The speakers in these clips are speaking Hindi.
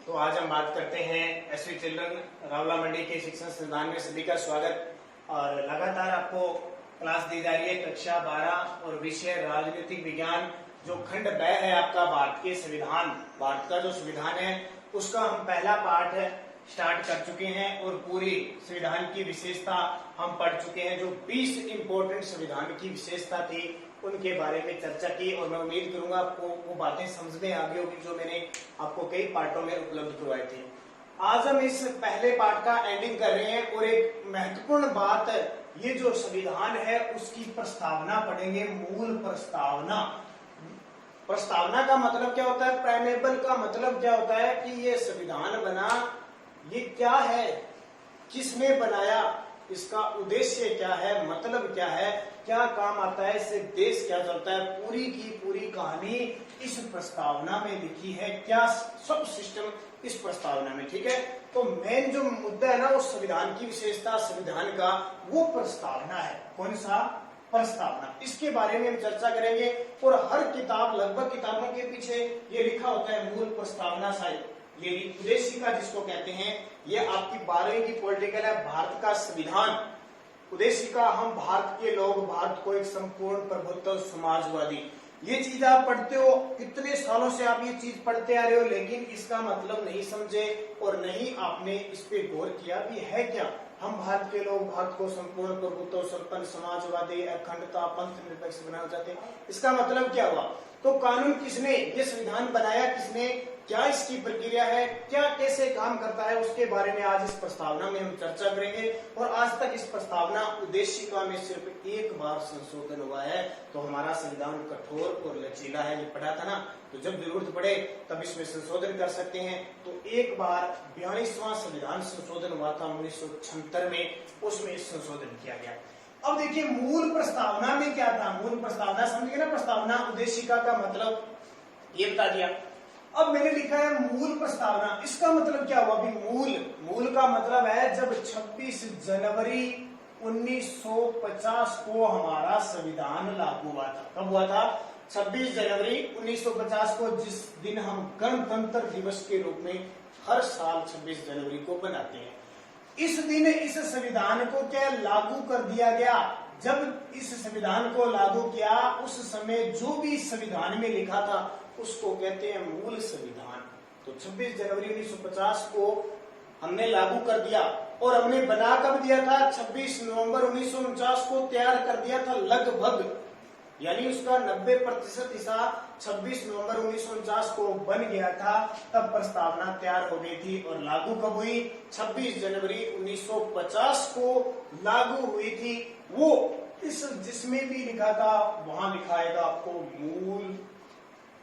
तो आज हम बात करते हैं एसवी चिल्ड्रन रावला मंडी के शिक्षण संस्थान में सभी का स्वागत। और लगातार आपको क्लास दी जा रही है कक्षा 12 और विषय राजनीतिक विज्ञान। जो खंड ब है आपका भारत के संविधान, भारत का जो संविधान है उसका हम पहला पाठ स्टार्ट कर चुके हैं और पूरी संविधान की विशेषता हम पढ़ चुके हैं। जो 20 इंपोर्टेंट संविधान की विशेषता थी उनके बारे में चर्चा की और मैं उम्मीद करूंगा आपको वो बातें समझ में आ गई होगी जो मैंने आपको कई पार्टों में उपलब्ध करवाई थी। आज हम इस पहले पार्ट का एंडिंग कर रहे हैं और एक महत्वपूर्ण बात, ये जो संविधान है उसकी प्रस्तावना पढ़ेंगे। मूल प्रस्तावना, प्रस्तावना का मतलब क्या होता है, प्रेमेबल का मतलब क्या होता है कि ये संविधान बना, ये क्या है, किसने बनाया, इसका उद्देश्य क्या है, मतलब क्या है, क्या काम आता है, इससे देश क्या चलता है, पूरी की पूरी कहानी इस प्रस्तावना में लिखी है। क्या सब सिस्टम इस प्रस्तावना में, ठीक है। तो मेन जो मुद्दा है ना वो संविधान की विशेषता, संविधान का वो प्रस्तावना है। कौन सा प्रस्तावना, इसके बारे में हम चर्चा करेंगे। और हर किताब, लगभग किताबों के पीछे ये लिखा होता है मूल प्रस्तावना साहिब, ये उद्देशिका जिसको कहते हैं। ये आपकी 12वीं की पॉलिटिकल है, भारत का संविधान। उद्देशिका, हम भारत के लोग, भारत को एक संपूर्ण प्रभुत्व समाजवादी, ये चीज आप पढ़ते हो, कितने सालों से आप ये चीज पढ़ते आ रहे हो, लेकिन इसका मतलब नहीं समझे और नहीं आपने इस पे गौर किया भी है क्या। हम भारत के लोग भारत को संपूर्ण प्रभुत्व संपन्न समाजवादी अखंडता पंथ निरपेक्ष बनाना चाहते हैं। इसका मतलब क्या हुआ, तो कानून किसने, ये संविधान बनाया किसने, क्या इसकी प्रक्रिया है, क्या कैसे काम करता है, उसके बारे में आज इस प्रस्तावना में हम चर्चा करेंगे। और आज तक इस प्रस्तावना उद्देशिका में सिर्फ एक बार संशोधन हुआ है। तो हमारा संविधान कठोर और लचीला है, ये पढ़ा था ना, तो जब जरूरत पड़े तब इसमें संशोधन कर सकते हैं। तो एक बार 42वां संविधान संशोधन हुआ था 1976 में, उसमें संशोधन किया गया। अब देखिए मूल प्रस्तावना में क्या था, मूल प्रस्तावना समझ गए ना, प्रस्तावना उद्देशिका का मतलब ये बता दिया। अब मैंने लिखा है मूल प्रस्तावना, इसका मतलब क्या हुआ भी, मूल का मतलब है जब 26 जनवरी 1950 को हमारा संविधान लागू हुआ था। कब हुआ था, 26 जनवरी 1950 को, जिस दिन हम गणतंत्र दिवस के रूप में हर साल 26 जनवरी को बनाते हैं। इस दिन इस संविधान को क्या लागू कर दिया गया। जब इस संविधान को लागू किया उस समय जो भी संविधान में लिखा था उसको कहते हैं मूल संविधान। तो 26 जनवरी 1950 को हमने लागू कर दिया और हमने बना कब दिया था, 26 नवंबर 1949 को तैयार कर दिया था लगभग, यानी उसका 90% हिस्सा 26 नवंबर 1949 को बन गया था। तब प्रस्तावना तैयार हो गई थी और लागू कब हुई, 26 जनवरी 1950 को लागू हुई थी। वो इस जिसमें भी लिखा था वहां लिखाएगा आपको मूल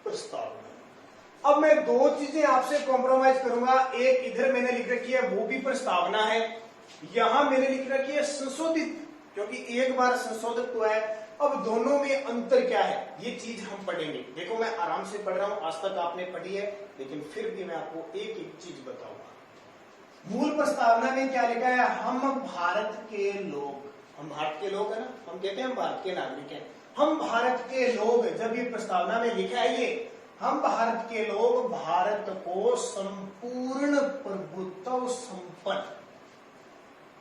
प्रस्तावना। अब मैं दो चीजें आपसे कॉम्प्रोमाइज करूंगा, एक इधर मैंने लिख रखी है वो भी प्रस्तावना है, यहां मैंने लिख रखी है संशोधित, क्योंकि एक बार संशोधित हुआ है। अब दोनों में अंतर क्या है ये चीज हम पढ़ेंगे। देखो मैं आराम से पढ़ रहा हूं, आज तक आपने पढ़ी है, लेकिन फिर भी मैं आपको एक एक चीज बताऊंगा। मूल प्रस्तावना में क्या लिखा है, हम भारत के लोग, हम भारत के लोग है ना, हम कहते हैं हम भारत के नागरिक हैं, हम भारत के लोग, जब ये प्रस्तावना में लिखा है ये, हम भारत के लोग भारत को संपूर्ण प्रभुत्व संपन्न,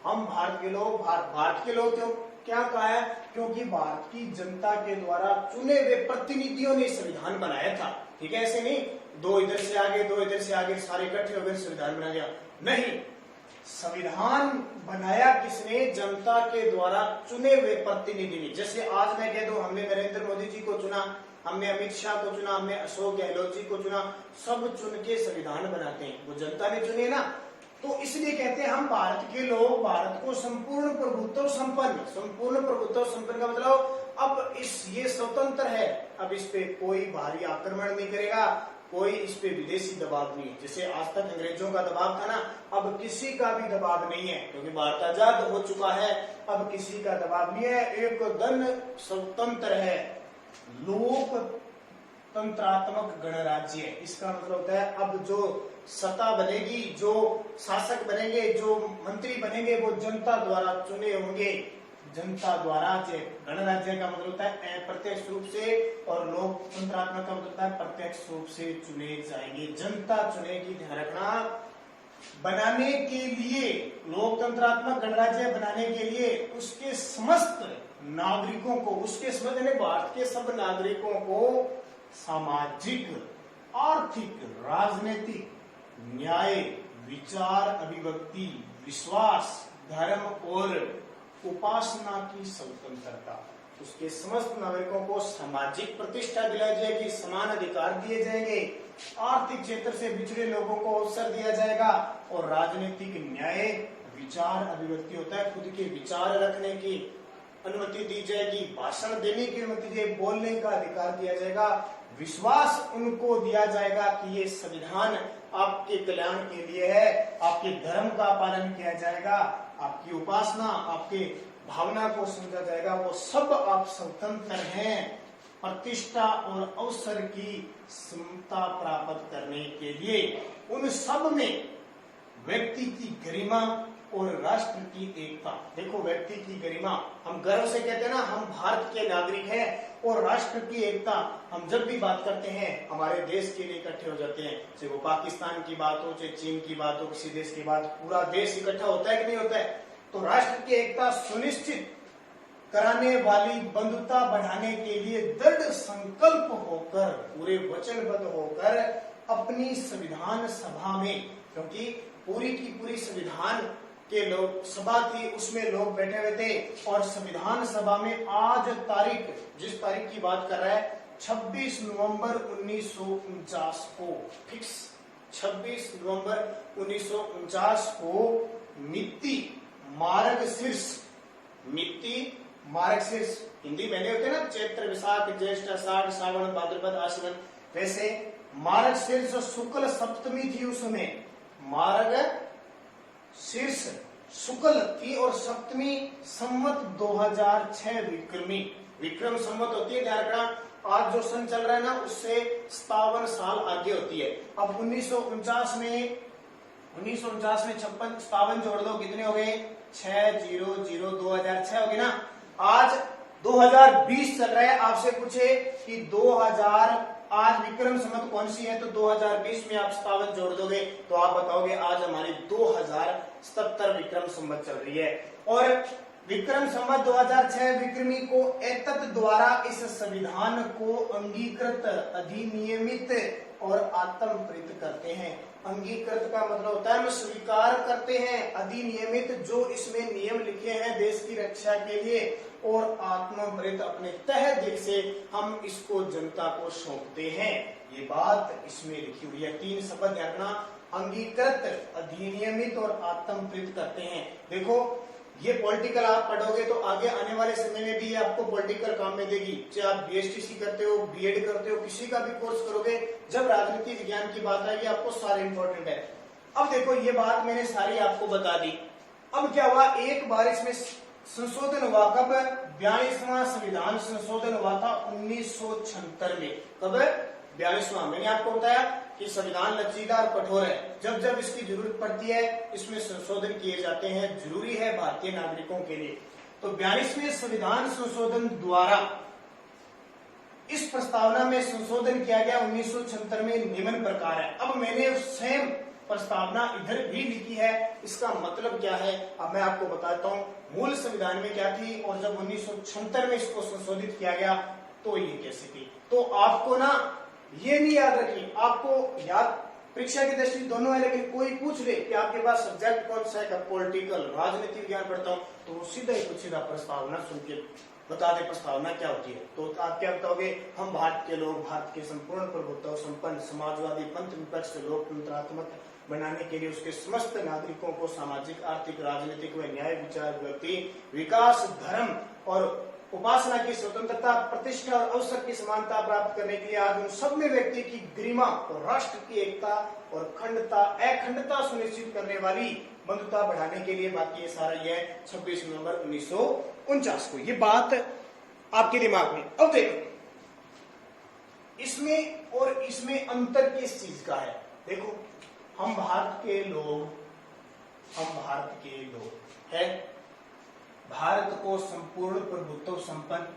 हम भारत के लोग, भारत के लोग क्यों क्या कहा है, क्योंकि भारत की जनता के द्वारा चुने हुए प्रतिनिधियों ने संविधान बनाया था, ठीक है। ऐसे नहीं दो इधर से आगे दो इधर से आगे सारे इकट्ठे हो गए संविधान बना दिया, नहीं, संविधान बनाया किसने, जनता के द्वारा चुने हुए प्रतिनिधि ने। जैसे आज मैं कह दूं हमने नरेंद्र मोदी जी को चुना, हमने अमित शाह को चुना, हमने अशोक गहलोत जी को चुना, सब चुन के संविधान बनाते हैं, वो जनता ने चुने ना। तो इसलिए कहते हैं हम भारत के लोग भारत को संपूर्ण प्रभुत्व संपन्न, संपूर्ण प्रभुत्व संपन्न का मतलब अब ये स्वतंत्र है, अब इस पे कोई बाहरी आक्रमण नहीं करेगा, कोई इस पे विदेशी दबाव नहीं है। जैसे आज तक अंग्रेजों का दबाव था ना, अब किसी का भी दबाव नहीं है, क्योंकि भारत आजाद हो चुका है, अब किसी का दबाव नहीं है, एकदम स्वतंत्र है, लोक तंत्रात्मक गणराज्य। इसका मतलब होता है अब जो सत्ता बनेगी, जो शासक बनेंगे, जो मंत्री बनेंगे वो जनता द्वारा चुने होंगे, जनता द्वारा, गणराज्य का मतलब होता है अप्रत्यक्ष रूप से, और लोकतंत्रात्मक का मतलब होता है प्रत्यक्ष रूप से चुने जाएंगे। जनता चुनेगी, ध्यान रखना। बनाने के लिए, लोकतंत्रात्मक गणराज्य बनाने के लिए उसके समस्त नागरिकों को, उसके समस्त भारत के सब नागरिकों को सामाजिक, आर्थिक, राजनीतिक, न्याय, विचार, अभिव्यक्ति, विश्वास, धर्म और उपासना की स्वतंत्रता, उसके समस्त नागरिकों को सामाजिक प्रतिष्ठा दिलाई जाएगी, समान अधिकार दिए जाएंगे, आर्थिक क्षेत्र से पिछड़े लोगों को अवसर दिया जाएगा, और राजनीतिक न्याय, विचार, अभिव्यक्ति होता है खुद के विचार रखने की अनुमति दी जाएगी, भाषण देने की अनुमति दी जाएगी, बोलने का अधिकार दिया जाएगा, विश्वास उनको दिया जाएगा कि ये संविधान आपके कल्याण के लिए है, आपके धर्म का पालन किया जाएगा, आपकी उपासना, आपके भावना को समझा जाएगा, वो सब आप स्वतंत्र हैं प्रतिष्ठा और अवसर की समता प्राप्त करने के लिए। उन सब में व्यक्ति की गरिमा और राष्ट्र की एकता, देखो व्यक्ति की गरिमा, हम गर्व से कहते हैं ना हम भारत के नागरिक हैं, और राष्ट्र की एकता, हम जब भी बात करते हैं हमारे देश के लिए इकट्ठे हो जाते हैं, चाहे वो पाकिस्तान की बात हो, चाहे चीन की बात हो, किसी देश की बात, पूरा देश इकट्ठा होता है कि नहीं होता है। तो राष्ट्र की एकता सुनिश्चित कराने वाली बंधुता बढ़ाने के लिए दृढ़ संकल्प होकर, पूरे वचनबद्ध होकर अपनी संविधान सभा में, क्योंकि पूरी की पूरी संविधान के लोग सभा थी, उसमें लोग बैठे हुए थे, और संविधान सभा में आज तारीख, जिस तारीख की बात कर रहा है 26 नवंबर 1949 को, फिक्स 26 नवंबर 1949 को मिति मार्ग शीर्ष, मिति मार्ग शीर्ष हिंदी महीने होते हैं ना, चैत्र, विशाख, ज्येष्ठ, आषाढ़, श्रावण, भाद्रपद, आश्विन, वैसे मार्ग शीर्ष शुक्ल सप्तमी थी उसमें, मार्ग शीर्ष शुक्ल थी और सप्तमी संवत 2006 विक्रमी, विक्रम संवत होती है, ध्यान रखना। आज जो सन चल रहा है ना उससे 57 साल आगे होती है। अब 1949 में 56 जोड़ दो, कितने हो गए? 600, 2006 हो गए ना। आज 2020 चल रहा है, आपसे पूछे कि 2000 आज विक्रम संवत कौन सी है, तो 2020 में आप 57 जोड़ दोगे तो आप बताओगे आज हमारी 2077 विक्रम संवत चल रही है। और विक्रम संवत 2006 विक्रमी को एतत् द्वारा इस संविधान को अंगीकृत, अधिनियमित और आत्मप्रीत करते हैं। अंगीकृत का मतलब होता है हम स्वीकार करते हैं, अधिनियमित जो इसमें नियम लिखे हैं देश की रक्षा के लिए, और आत्मप्रीत अपने तह दिल से हम इसको जनता को सौंपते हैं। ये बात इसमें लिखी हुई है। 3 शब्द रखना, अंगीकृत, अधिनियमित और आत्मप्रीत करते हैं। देखो ये पॉलिटिकल आप पढ़ोगे तो आगे आने वाले समय में भी आपको पॉलिटिकल काम में देगी, चाहे आप बीएसटीसी करते हो, बीएड करते हो, किसी का भी कोर्स करोगे, जब राजनीति विज्ञान की बात आएगी आपको सारे इंपॉर्टेंट है। अब देखो ये बात मैंने सारी आपको बता दी। अब क्या हुआ, एक बार इसमें संशोधन हुआ, कब? 42वां संविधान संशोधन हुआ था 1976 में। कब? 42वां। मैंने आपको बताया कि संविधान लचीला और कठोर है, जब जब इसकी जरूरत पड़ती है इसमें संशोधन किए जाते हैं, जरूरी है भारतीय नागरिकों के लिए। तो 42वें संविधान संशोधन द्वारा इस प्रस्तावना में संशोधन किया गया 1976 में निम्न प्रकार है। अब मैंने सेम प्रस्तावना इधर भी लिखी है, इसका मतलब क्या है अब मैं आपको बताता हूँ। मूल संविधान में क्या थी और जब 1976 में इसको संशोधित किया गया तो ये कैसे थी। तो आपको ना ये नहीं याद रखिए, आपको याद परीक्षा की दृष्टि दोनों है, लेकिन कोई पूछ ले कि आपके पास सब्जेक्ट कौन सा है, पॉलिटिकल, राजनीति विज्ञान पढ़ता हूँ, तो सीधा ही कुछ सीधा प्रस्तावना सुन के बता दे प्रस्तावना क्या होती है। तो आप क्या बताओगे, हम भारत के लोग भारत के संपूर्ण प्रभुत्व संपन्न समाजवादी पंथ विपक्ष लोकतंत्रात्मक बनाने के लिए उसके समस्त नागरिकों को सामाजिक, आर्थिक, राजनीतिक व न्याय, विचार, व्यक्ति विकास, धर्म और उपासना की स्वतंत्रता, प्रतिष्ठा और अवसर की समानता प्राप्त करने के लिए आज उन सब में व्यक्ति की गरिमा और राष्ट्र की एकता और अखंडता सुनिश्चित करने वाली बंधुता बढ़ाने के लिए, बाकी ये सारा ये 26 नवंबर 1949 को, ये बात आपके दिमाग में। अब देखो इसमें और इसमें अंतर किस चीज का है। देखो हम भारत के लोग हैं, भारत को संपूर्ण प्रभुत्व संपन्न,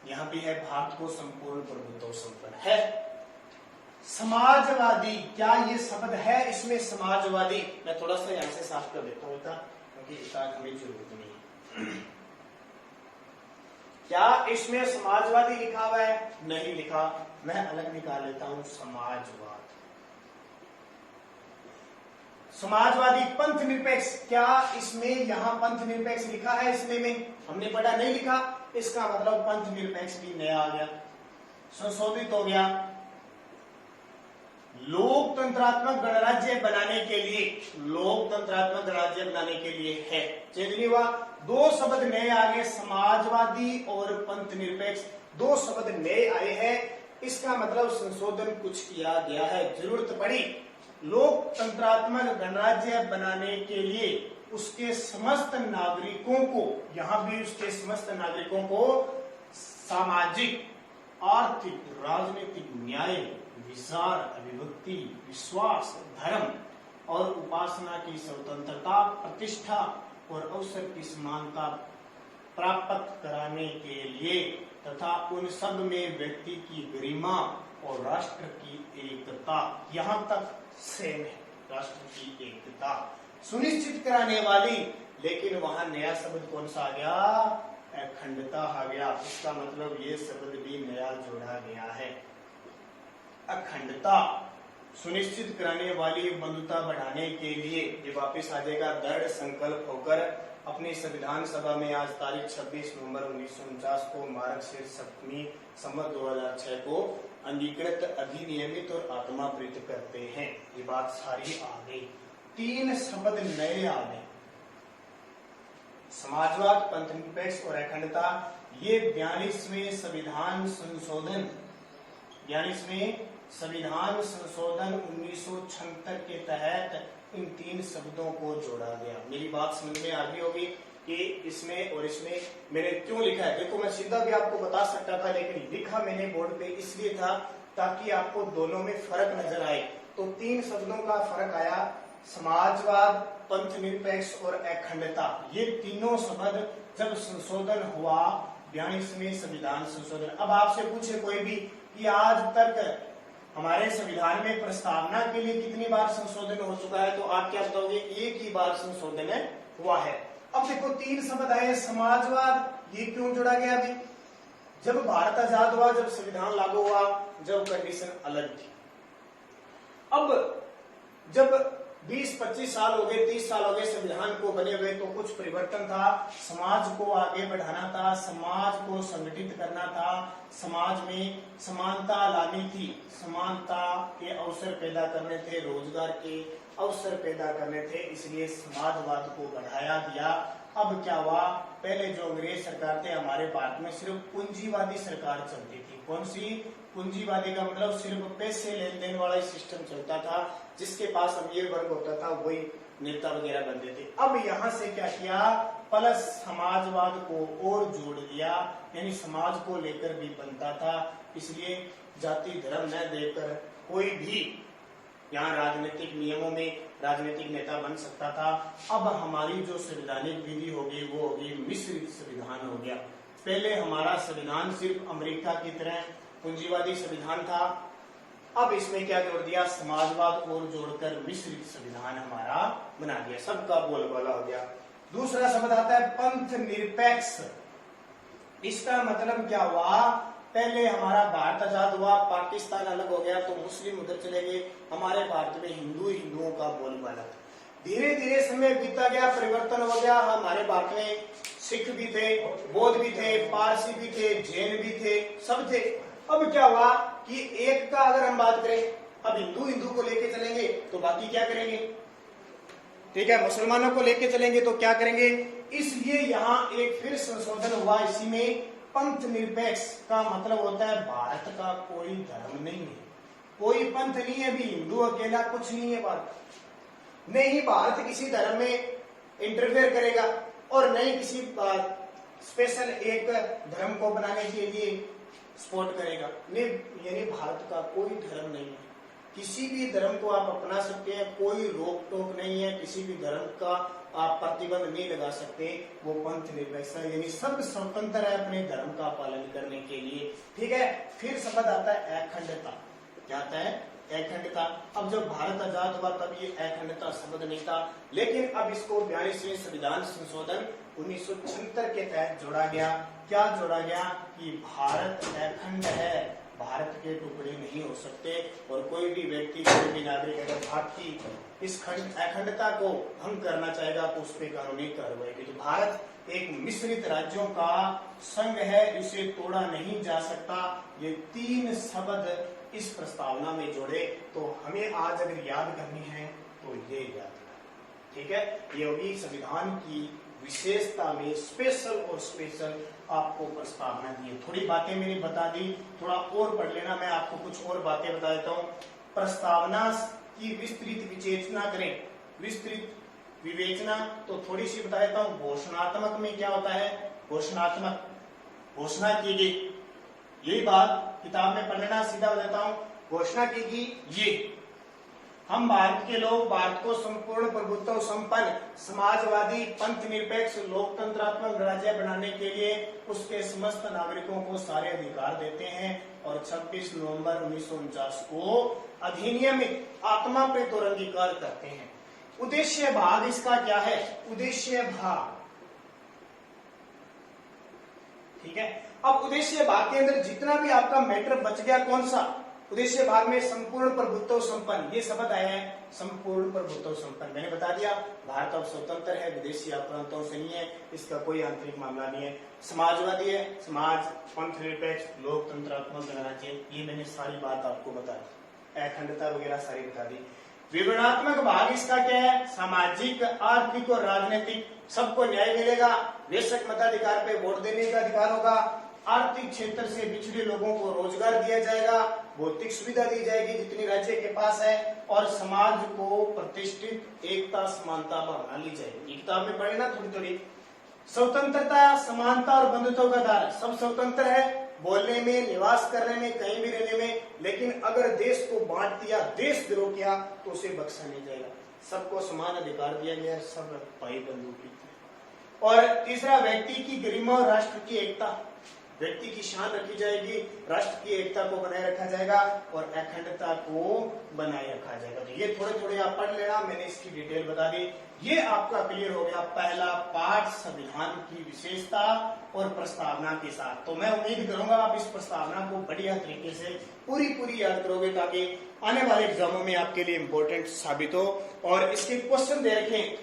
यहां भी है भारत को संपूर्ण प्रभुत्व संपन्न है। समाजवादी, क्या ये शब्द है इसमें समाजवादी? मैं थोड़ा सा यहां से साफ कर देता हूं क्योंकि इसका हमें जरूरत नहीं है। क्या इसमें समाजवादी लिखा हुआ है? नहीं लिखा, मैं अलग निकाल लेता हूं समाजवाद। समाजवादी पंथ निरपेक्ष, क्या इसमें यहां पंथ निरपेक्ष लिखा है? इसमें में हमने पढ़ा नहीं लिखा, इसका मतलब पंथ निरपेक्ष भी नया आ गया, संशोधित हो गया। लोकतंत्रात्मक गणराज्य बनाने के लिए, लोकतंत्रात्मक गणराज्य बनाने के लिए है, चेंज नहीं हुआ। दो शब्द नए आ गए, समाजवादी और पंथ निरपेक्ष, दो शब्द नए आए हैं। इसका मतलब संशोधन कुछ किया गया है, जरूरत पड़ी लोकतंत्रात्मक गणराज्य बनाने के लिए उसके समस्त नागरिकों को, यहां भी उसके समस्त नागरिकों को सामाजिक, आर्थिक, राजनीतिक न्याय, विचार, अभिव्यक्ति, विश्वास, धर्म और उपासना की स्वतंत्रता, प्रतिष्ठा और अवसर की समानता प्राप्त कराने के लिए तथा उन सब में व्यक्ति की गरिमा और राष्ट्र की एकता, यहाँ तक सेम है, राष्ट्र की एकता सुनिश्चित कराने वाली। लेकिन वहां नया शब्द कौन सा आ गया? अखंडता आ गया। इसका मतलब ये शब्द भी नया जोड़ा गया है। अखंडता सुनिश्चित कराने वाली, बंधुता बढ़ाने के लिए ये वापिस आ जाएगा। दृढ़ संकल्प होकर अपनी संविधान सभा में आज तारीख 26 नवंबर 1949 को मार्गशीर्ष सप्तमी संवत 2006 को अंगीकृत, अधिनियमित और आत्मावृत करते हैं। ये बात सारी आ गई, तीन शब्द नए आ गए, समाजवाद, पंथ निरपेक्ष और अखंडता। ये 42वें संविधान संशोधन, 42वें संविधान संशोधन 1976 के तहत इन तीन शब्दों को जोड़ा गया। मेरी बात समझ में आ गई होगी कि इसमें और इसमें मैंने क्यों लिखा है। देखो मैं सीधा भी आपको बता सकता था, लेकिन लिखा मैंने बोर्ड पे इसलिए था ताकि आपको दोनों में फर्क नजर आए। तो तीन शब्दों का फर्क आया, समाजवाद, पंथ निरपेक्ष और अखंडता। ये तीनों शब्द जब संशोधन हुआ 42वें संविधान संशोधन। अब आपसे पूछे कोई भी कि आज तक हमारे संविधान में प्रस्तावना के लिए कितनी बार संशोधन हो चुका है, तो आप क्या बताओगे? एक ही बार संशोधन हुआ है। अब देखो तीन शब्द आए, समाजवाद, ये क्यों जोड़ा गया? अभी जब भारत आजाद हुआ, जब संविधान लागू हुआ, जब कंडीशन अलग थी। अब जब 20-25 साल हो गए, 30 साल हो गए संविधान को बने हुए, तो कुछ परिवर्तन था, समाज को आगे बढ़ाना था, समाज को संगठित करना था, समाज में समानता लानी थी, समानता के अवसर पैदा करने थे, रोजगार के अवसर पैदा करने थे, इसलिए समाजवाद को बढ़ाया दिया। अब क्या हुआ? पहले जो अंग्रेज सरकार थे हमारे भारत में, सिर्फ पूंजीवादी सरकार चलती थी। कौन सी? पूंजीवादी का मतलब सिर्फ पैसे लेन देन वाला सिस्टम चलता था, जिसके पास अमीर वर्ग होता था वही नेता वगैरह बनते थे। अब यहाँ से क्या किया? प्लस समाजवाद को और जोड़ दिया, यानी समाज को लेकर भी बनता था, इसलिए जाति धर्म न देकर कोई भी यहाँ राजनीतिक नियमों में राजनीतिक नेता बन सकता था। अब हमारी जो संवैधानिक विधि होगी वो होगी मिश्रित संविधान हो गया। पहले हमारा संविधान सिर्फ अमेरिका की तरह पूंजीवादी संविधान था, अब इसमें क्या जोड़ दिया? समाजवाद और जोड़कर मिश्रित संविधान हमारा बना दिया, सबका बोलबाला हो गया। दूसरा शब्द आता है पंथ निरपेक्ष। इसका मतलब क्या हुआ? पहले हमारा भारत आजाद हुआ, पाकिस्तान अलग हो गया तो मुस्लिम उधर चले गए, हमारे भारत में हिंदुओं का बोलबाला था। धीरे धीरे समय बीता गया, परिवर्तन हो गया, हमारे भारत में सिख भी थे, बौद्ध भी थे, पारसी भी थे, जैन भी थे, सब थे। अब क्या हुआ कि एक का अगर हम बात करें, अब हिंदू को लेके चलेंगे तो बाकी क्या करेंगे? ठीक है, मुसलमानों को लेके चलेंगे तो क्या करेंगे? इसलिए यहाँ एक फिर संशोधन हुआ, इसी में पंथ निरपेक्ष का मतलब होता है भारत का कोई धर्म नहीं है, कोई पंथ नहीं है, भी हिंदू अकेला कुछ नहीं है भारत, नहीं भारत किसी धर्म में इंटरफेयर करेगा और नहीं किसी स्पेशल एक धर्म को बनाने के लिए सपोर्ट करेगा, यानी भारत का कोई धर्म नहीं है। किसी भी धर्म को आप अपना सकते हैं, कोई रोक टोक नहीं है, किसी भी धर्म का आप प्रतिबंध नहीं लगा सकते, वो पंथ निरपेक्ष है, यानी सब स्वतंत्र है अपने धर्म का पालन करने के लिए। ठीक है, फिर शब्द आता है अखंडता। क्या आता है? अखंडता। अब जब भारत आजाद हुआ तब ये अखंडता शब्द नहीं था, लेकिन अब इसको 42वें संविधान संशोधन 1976 के तहत जोड़ा गया। क्या जोड़ा गया? कि भारत अखंड है, भारत के टुकड़े नहीं हो सकते, और कोई भी व्यक्ति, कोई भी नागरिक अगर भारत की इस अखंडता को भंग करना चाहेगा तो उस पर कानूनी कार्रवाई की। तो भारत एक मिश्रित राज्यों का संघ है, इसे तोड़ा नहीं जा सकता। ये 3 शब्द इस प्रस्तावना में जोड़े, तो हमें आज अगर याद करनी है तो ये याद रखना। ठीक है, ये होगी संविधान की विशेषता में स्पेशल और स्पेशल आपको प्रस्तावना दी है। थोड़ी बातें मैंने बता दी, थोड़ा और पढ़ लेना, मैं आपको कुछ और बातें बता देता हूँ। प्रस्तावना की विस्तृत विवेचना करें, विस्तृत विवेचना तो थोड़ी सी बता देता हूँ। घोषणात्मक में क्या होता है? घोषणात्मक, घोषणा की गई, यही बात किताब में पढ़ना, सीधा बताता हूँ। घोषणा की गई ये, हम भारत के लोग भारत को संपूर्ण प्रभुत्व संपन्न समाजवादी पंथ निरपेक्ष लोकतंत्रात्मक राज्य बनाने के लिए उसके समस्त नागरिकों को सारे अधिकार देते हैं, और 26 नवंबर 1949 को अधिनियमित आत्मा पे तो अंगीकार करते हैं। उद्देश्य भाग इसका क्या है? उद्देश्य भाग, ठीक है। अब उद्देश्य भाग के अंदर जितना भी आपका मैटर बच गया, कौन सा? उद्देश्य भाग में संपूर्ण प्रभुत्व संपन्न, ये शब्द आया है, संपूर्ण प्रभुत्व संपन्न। मैंने बता दिया भारत अब स्वतंत्र है, विदेशी आक्रांताओं से नहीं है, इसका कोई आंतरिक मामला नहीं है। समाजवादी है, समाज पंथ निरपेक्ष लोकतंत्रात्मक गणराज्य, ये मैंने सारी बात आपको बता दी, अखंडता वगैरह सारी बता दी। विवरणात्मक भाग इसका क्या है? सामाजिक, आर्थिक और राजनीतिक सबको न्याय मिलेगा, बेशक मताधिकार पे वोट देने का अधिकार होगा, आर्थिक क्षेत्र से पिछड़े लोगों को रोजगार दिया जाएगा, भौतिक सुविधा दी जाएगी जितनी राज्य के पास है, और समाज को प्रतिष्ठित एकता समानता भावना ली जाएगी। किताब में पढ़े ना थोड़ी थोड़ी। स्वतंत्रता, समानता और बंधुत्व का दायरा, सब स्वतंत्र है बोलने में, निवास करने में, कहीं भी रहने में, लेकिन अगर देश को बांट दिया, देशद्रोह किया तो उसे बख्शा नहीं जाएगा। सबको समान अधिकार दिया गया, सब भाई बंधु की। और तीसरा, व्यक्ति की गरिमा और राष्ट्र की एकता, व्यक्ति की शान रखी जाएगी, राष्ट्र की एकता को बनाए रखा जाएगा और अखंडता को बनाए रखा जाएगा। तो ये थोड़े थोड़े आप पढ़ लेना, मैंने इसकी डिटेल बता दी। ये आपका क्लियर हो गया पहला पार्ट, संविधान की विशेषता और प्रस्तावना के साथ। तो मैं उम्मीद करूंगा आप इस प्रस्तावना को बढ़िया तरीके से पूरी याद करोगे, ताकि आने वाले एग्जामों में आपके लिए इम्पोर्टेंट साबित हो। और इसके क्वेश्चन दे रखे हैं,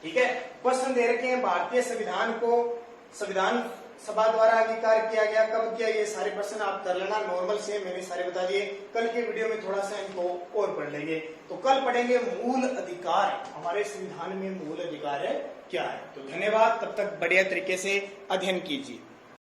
ठीक है, क्वेश्चन दे रखे हैं। भारतीय संविधान को संविधान सभा द्वारा अंगीकार किया गया, कब किया, ये सारे प्रश्न आप कर लेना। नॉर्मल से मैंने सारे बता दिए, कल के वीडियो में थोड़ा सा इनको और पढ़ लेंगे। तो कल पढ़ेंगे मूल अधिकार, हमारे संविधान में मूल अधिकार है क्या है। तो धन्यवाद, तब तक बढ़िया तरीके से अध्ययन कीजिए।